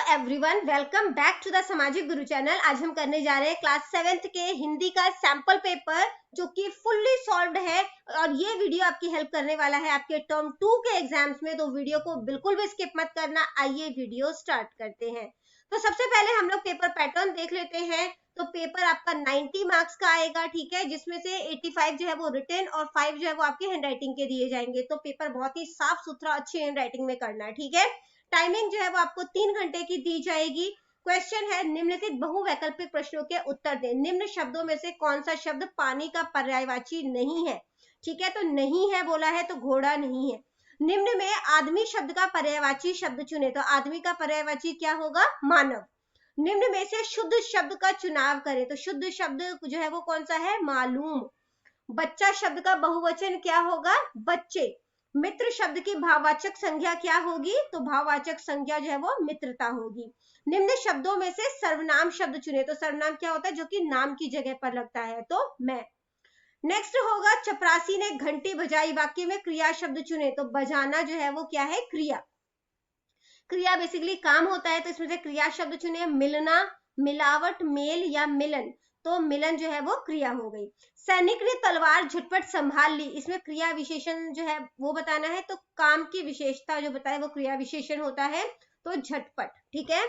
Everyone, welcome back to the Samajik Guru channel. आज हम करने जा रहे हैं क्लास 7th के हिंदी का सैंपल पेपर जो कि फुल्ली सॉल्व्ड है और ये वीडियो आपकी हेल्प करने वाला है आपके टर्म 2 के एग्जाम्स में, तो वीडियो को बिल्कुल भी स्किप मत करना। आइए वीडियो स्टार्ट करते हैं। तो सबसे पहले हम लोग पेपर पैटर्न देख लेते हैं। तो पेपर आपका 90 मार्क्स का आएगा, ठीक है, जिसमें से 85 जो है वो रिटन और 5 जो है वो आपके हैंडराइटिंग के दिए जाएंगे। तो पेपर बहुत ही साफ सुथरा अच्छी हैंडराइटिंग में करना है, ठीक है। टाइमिंग जो है वो आपको 3 घंटे की दी जाएगी। क्वेश्चन है निम्नलिखित बहुवैकल्पिक प्रश्नों के उत्तर दें। निम्न शब्दों में से कौन सा शब्द पानी का पर्यायवाची नहीं है, ठीक है। तो नहीं है बोला है तो घोड़ा नहीं है। निम्न में आदमी शब्द का पर्यायवाची शब्द चुने, तो आदमी का पर्यायवाची क्या होगा? मानव। निम्न में से शुद्ध शब्द का चुनाव करें, तो शुद्ध शब्द जो है वो कौन सा है? मालूम। बच्चा शब्द का बहुवचन क्या होगा? बच्चे। मित्र शब्द की भाववाचक संज्ञा क्या होगी? तो भाववाचक संज्ञा जो है वो मित्रता होगी। निम्न शब्दों में से सर्वनाम शब्द चुने, तो सर्वनाम क्या होता है? जो कि नाम की जगह पर लगता है, तो मैं। नेक्स्ट होगा चपरासी ने घंटी बजाई। वाक्य में क्रिया शब्द चुने, तो बजाना जो है वो क्या है? क्रिया। क्रिया बेसिकली काम होता है, तो इसमें से क्रिया शब्द चुने। मिलना, मिलावट, मेल या मिलन, तो मिलन जो है वो क्रिया हो गई। सैनिक ने तलवार झटपट संभाल ली, इसमें क्रिया विशेषण जो है वो बताना है, तो काम की विशेषता जो बताए वो क्रिया विशेषण होता है, तो झटपट, ठीक है।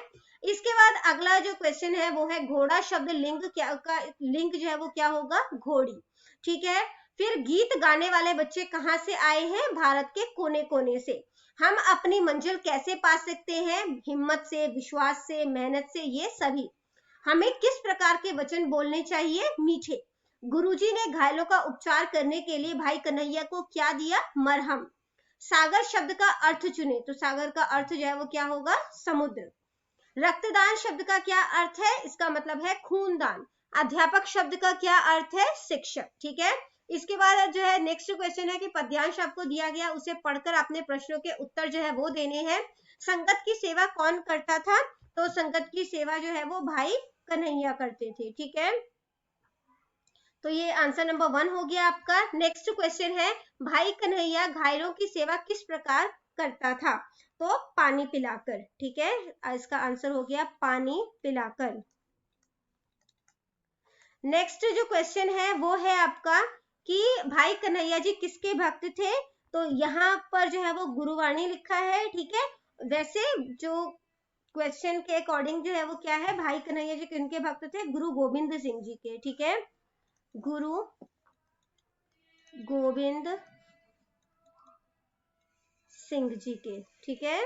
इसके बाद अगला जो क्वेश्चन है वो है घोड़ा शब्द लिंग क्या का लिंग जो है वो क्या होगा? घोड़ी, ठीक है। फिर गीत गाने वाले बच्चे कहाँ से आए हैं? भारत के कोने कोने से। हम अपनी मंजिल कैसे पा सकते हैं? हिम्मत से, विश्वास से, मेहनत से, ये सभी। हमें किस प्रकार के वचन बोलने चाहिए? मीठे। गुरुजी ने घायलों का उपचार करने के लिए भाई कन्हैया को क्या दिया? मरहम। सागर शब्द का अर्थ चुने, तो सागर का अर्थ जो है वो क्या होगा? समुद्र। रक्तदान शब्द का क्या अर्थ है? इसका मतलब है खूनदान। अध्यापक शब्द का क्या अर्थ है? शिक्षक, ठीक है। इसके बाद जो है नेक्स्ट क्वेश्चन है कि पद्यांश आपको दिया गया, उसे पढ़कर अपने प्रश्नों के उत्तर जो है वो देने हैं। संगत की सेवा कौन करता था? तो संगत की सेवा जो है वो भाई कन्हैया करते थे, ठीक है। तो ये आंसर नंबर 1 हो गया आपका। नेक्स्ट क्वेश्चन है भाई कन्हैया घायलों की सेवा किस प्रकार करता था? तो पानी पिलाकर, ठीक है। इसका आंसर हो गया पानी पिलाकर। नेक्स्ट जो क्वेश्चन है वो है आपका कि भाई कन्हैया जी किसके भक्त थे? तो यहाँ पर जो है वो गुरुवाणी लिखा है, ठीक है। वैसे जो क्वेश्चन के अकॉर्डिंग जो है वो क्या है? भाई कन्हैया जी किनके भक्त थे? गुरु गोविंद सिंह जी के, ठीक है। गुरु गोविंद सिंह जी के, ठीक है।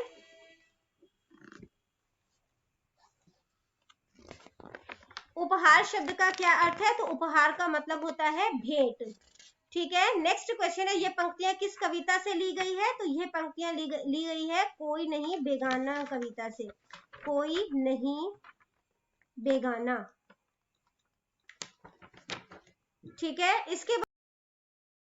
उपहार शब्द का क्या अर्थ है? तो उपहार का मतलब होता है भेंट, ठीक है। नेक्स्ट क्वेश्चन है ये पंक्तियां किस कविता से ली गई है? तो ये पंक्तियां ली गई है कोई नहीं बेगाना कविता से। कोई नहीं बेगाना, ठीक है। इसके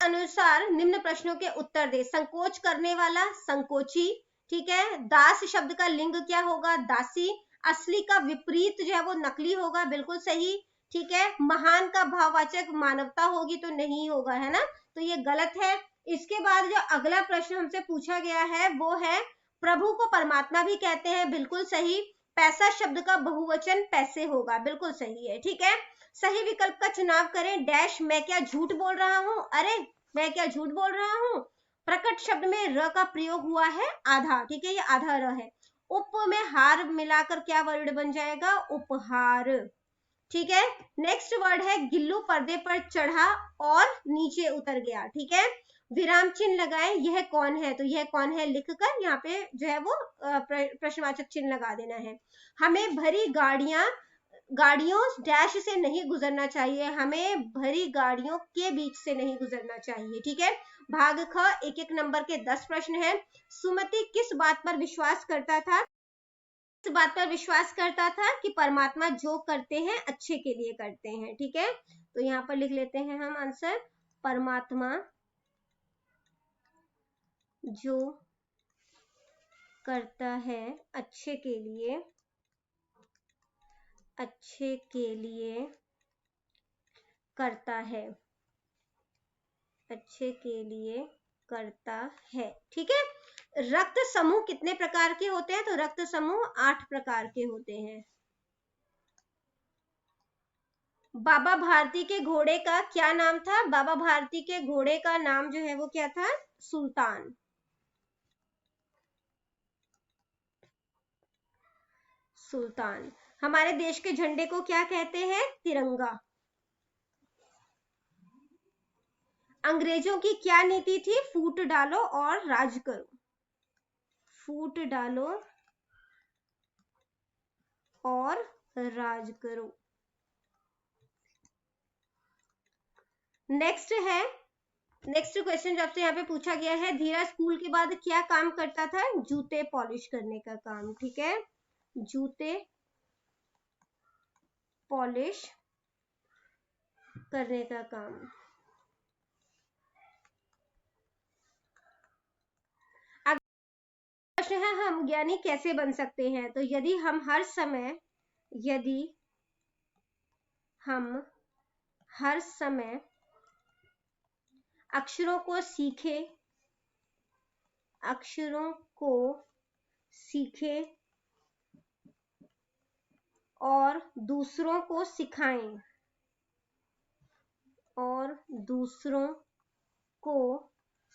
अनुसार निम्न प्रश्नों के उत्तर दे। संकोच करने वाला संकोची, ठीक है। दास शब्द का लिंग क्या होगा? दासी। असली का विपरीत जो है वो नकली होगा, बिल्कुल सही, ठीक है। महान का भाववाचक मानवता होगी, तो नहीं होगा, है ना, तो ये गलत है। इसके बाद जो अगला प्रश्न हमसे पूछा गया है वो है प्रभु को परमात्मा भी कहते हैं, बिल्कुल सही। पैसा शब्द का बहुवचन पैसे होगा, बिल्कुल सही है, ठीक है। सही विकल्प का चुनाव करें। डैश मैं क्या झूठ बोल रहा हूं? अरे मैं क्या झूठ बोल रहा हूं? प्रकट शब्द में र का प्रयोग हुआ है आधा, ठीक है, ये आधा र है। उप में हार मिलाकर क्या वर्ड बन जाएगा? उपहार, ठीक है। नेक्स्ट वर्ड है गिल्लू पर्दे पर चढ़ा और नीचे उतर गया, ठीक है। विराम चिन्ह लगाएं। यह कौन है? तो यह कौन है लिखकर यहाँ पे जो है वो प्रश्नवाचक चिन्ह लगा देना है। हमें भरी गाड़ियों डैश से नहीं गुजरना चाहिए, हमें भरी गाड़ियों के बीच से नहीं गुजरना चाहिए, ठीक है। भाग ख एक एक नंबर के 10 प्रश्न हैं। सुमति किस बात पर विश्वास करता था? इस बात पर विश्वास करता था कि परमात्मा जो करते हैं अच्छे के लिए करते हैं, ठीक है। तो यहाँ पर लिख लेते हैं हम आंसर, परमात्मा जो करता है अच्छे के लिए करता है, अच्छे के लिए करता है, ठीक है। रक्त समूह कितने प्रकार के होते हैं? तो रक्त समूह 8 प्रकार के होते हैं। बाबा भारती के घोड़े का क्या नाम था? बाबा भारती के घोड़े का नाम जो है वो क्या था? सुल्तान। सुल्तान। हमारे देश के झंडे को क्या कहते हैं? तिरंगा। अंग्रेजों की क्या नीति थी? फूट डालो और राज करो। फूट डालो और राज करो। नेक्स्ट क्वेश्चन जो आपसे यहाँ पे पूछा गया है, धीरज स्कूल के बाद क्या काम करता था? जूते पॉलिश करने का काम। ठीक है, जूते पॉलिश करने का काम। प्रश्न है, हम ज्ञानी कैसे बन सकते हैं? तो यदि हम हर समय अक्षरों को सीखे और दूसरों को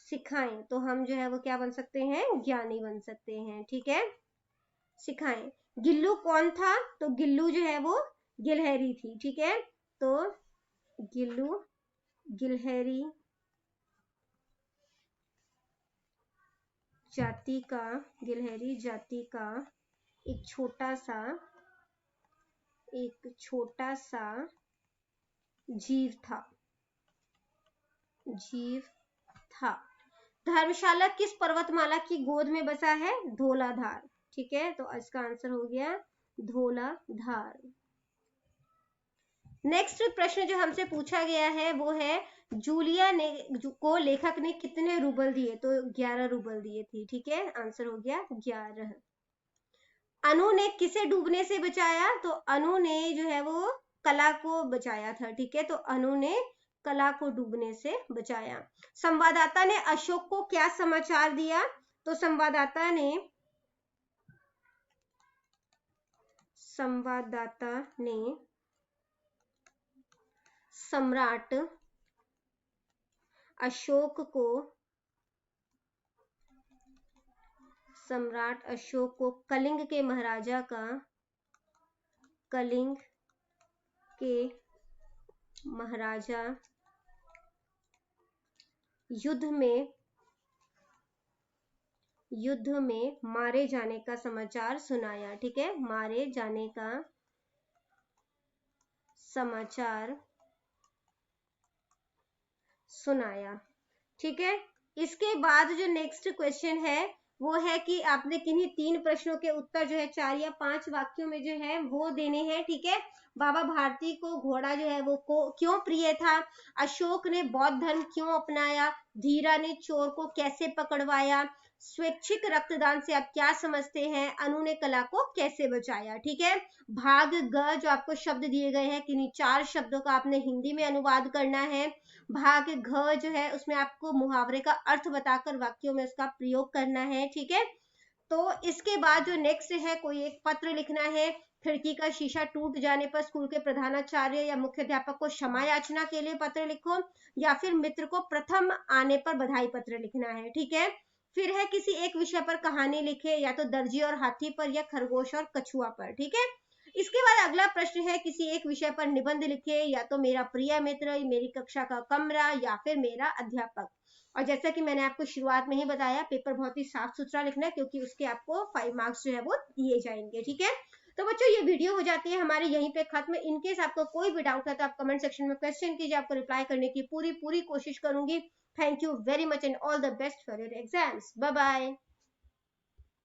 सिखाएं तो हम जो है वो क्या बन सकते हैं? ज्ञानी बन सकते हैं। ठीक है, सिखाएं। गिल्लू कौन था? तो गिल्लू जो है वो गिलहरी थी। ठीक है, तो गिल्लू गिलहरी जाति का एक छोटा सा जीव था। धर्मशाला किस पर्वतमाला की गोद में बसा है? धौलाधार। ठीक है, तो इसका आंसर हो गया धौलाधार। नेक्स्ट प्रश्न जो हमसे पूछा गया है वो है, जूलिया को लेखक ने कितने रूबल दिए? तो 11 रूबल दिए थे। ठीक है, आंसर हो गया 11। अनु ने किसे डूबने से बचाया? तो अनु ने जो है वो कला को बचाया था। ठीक है, तो अनु ने कला को डूबने से बचाया। संवाददाता ने अशोक को क्या समाचार दिया? तो संवाददाता ने सम्राट अशोक को कलिंग के महाराजा युद्ध में मारे जाने का समाचार सुनाया। ठीक है, मारे जाने का समाचार सुनाया। ठीक है, इसके बाद जो नेक्स्ट क्वेश्चन है वो है कि आपने किन्हीं 3 प्रश्नों के उत्तर जो है 4 या 5 वाक्यों में जो है वो देने हैं। ठीक है, बाबा भारती को घोड़ा जो है वो क्यों प्रिय था? अशोक ने बौद्ध धर्म क्यों अपनाया? धीरा ने चोर को कैसे पकड़वाया? स्वैच्छिक रक्तदान से आप क्या समझते हैं? अनु ने कला को कैसे बचाया? ठीक है, भाग ग जो आपको शब्द दिए गए हैं, किन्हीं 4 शब्दों का आपने हिंदी में अनुवाद करना है। भाग घ जो है उसमें आपको मुहावरे का अर्थ बताकर वाक्यों में उसका प्रयोग करना है। ठीक है, तो इसके बाद जो नेक्स्ट है, कोई एक पत्र लिखना है। खिड़की का शीशा टूट जाने पर स्कूल के प्रधानाचार्य या मुख्याध्यापक को क्षमा याचना के लिए पत्र लिखो, या फिर मित्र को प्रथम आने पर बधाई पत्र लिखना है। ठीक है, फिर है किसी एक विषय पर कहानी लिखे, या तो दर्जी और हाथी पर, या खरगोश और कछुआ पर। ठीक है, इसके बाद अगला प्रश्न है, किसी एक विषय पर निबंध लिखे, या तो मेरा प्रिय मित्र, मेरी कक्षा का कमरा, या फिर मेरा अध्यापक। और जैसा कि मैंने आपको शुरुआत में ही बताया, पेपर बहुत ही साफ सुथरा लिखना है, क्योंकि उसके आपको 5 मार्क्स जो है वो दिए जाएंगे। ठीक है, तो बच्चों ये वीडियो हो जाती है हमारे यहीं पे खत्म। इनकेस आपको कोई भी डाउट है तो आप कमेंट सेक्शन में क्वेश्चन कीजिए, आपको रिप्लाई करने की पूरी कोशिश करूंगी। Thank you very much and all the best for your exams. Bye bye.